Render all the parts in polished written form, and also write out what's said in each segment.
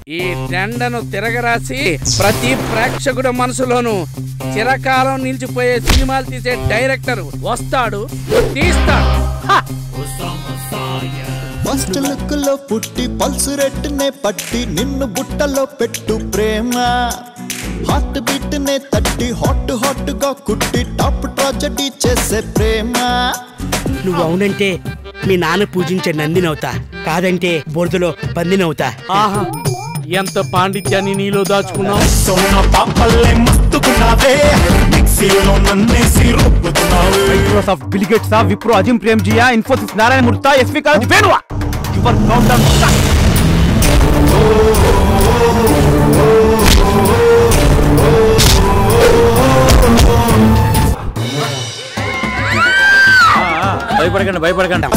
ఈ టెండను తిరగరాసి ప్రతి ప్రేక్షకుడి మనసులోనూ చిరకాలం నిలిచిపోయే సినిమాలు తీసే డైరెక్టర్ వస్తాడు, తీస్తాడు. ఫస్ట్ లుక్ లో పుట్టి పల్సు రెట్టునే పట్టి నిన్ను బుట్టలో పెట్టు ప్రేమ, హార్ట్ బీట్ నే తట్టి హాట్ హాట్ గా కుట్టి టాప్ ట్రాజెడీ చేసే ప్రేమ. నువ్వు అవునంటే మీ నాన్న పూజించే నందినవుతా, కాదంటే బొరదలో పందినవుతా. ఆహా, ఎంత పాండిత్యాన్ని నీలో దాచుకున్నావు. సోనా పాపల్లే మస్తుకున్నావే, మిక్సీలో నన్నేసి రుబ్బుతున్నావు. Microsoft Bill Gates, Wipro Azim ప్రేమ్జీయా, ఇన్ఫోసిస్ నారాయణ మూర్తి, ఎస్వి కాలేజ్ వేణువా, యువర్ కౌంటౌన్ స్టార్ట్. భయపడకండి భయపడకండి.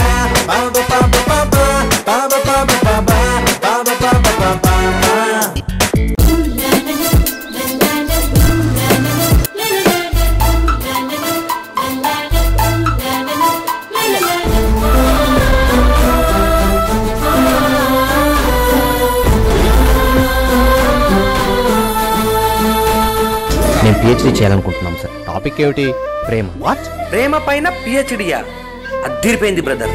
నేను పిహెచ్డి చేయాలనుకుంటున్నాం సార్. టాపిక్ ఏమిటి? ప్రేమ. వాట్? ప్రేమ పైన పిహెచ్డియా? అదిరిపోయింది బ్రదర్.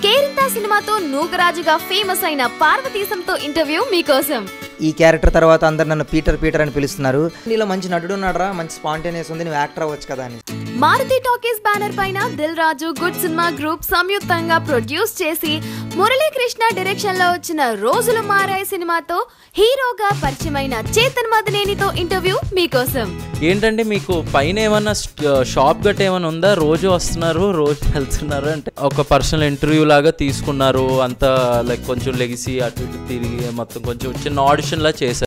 కేరింత సినిమాతో నూగరాజుగా ఫేమస్ అయిన పార్వతీశంతో ఇంటర్వ్యూ మీకోసం. ఈ క్యారెక్టర్ తర్వాత అందరు నన్ను పీటర్ పీటర్ అని పిలుస్తున్నారు. నీలో మంచి నటుడు ఉన్నాడరా, మంచి స్పాంటేనియస్ ఉంది, నువ్వు యాక్టర్ అవ్వచ్చు కదా అని. మారుతి టాకీస్ బ్యానర్ పైన Dil Raju good cinema group సంయుక్తంగా ప్రొడ్యూస్ చేసి మురళీకృష్ణ డైరెక్షన్ లో వచ్చిన రోజులు మారాయి సినిమాతో హీరోగా పరిచయమైన చేతన్ మదనేనితో ఇంటర్వ్యూ మీకోసం. ఏంటంటే మీకు పైన ఏమన్నా షాప్ గట్ ఏమైనా ఉందా? రోజు వస్తున్నారు, రోజు వెళ్తున్నారు అంటే ఒక పర్సనల్ ఇంటర్వ్యూ లాగా తీసుకున్నారు, అంతా లైక్ కొంచెం లెగిసి అటు ఇటు తిరిగి మొత్తం కొంచెం చిన్న ఆడిషన్ లా చేశారు.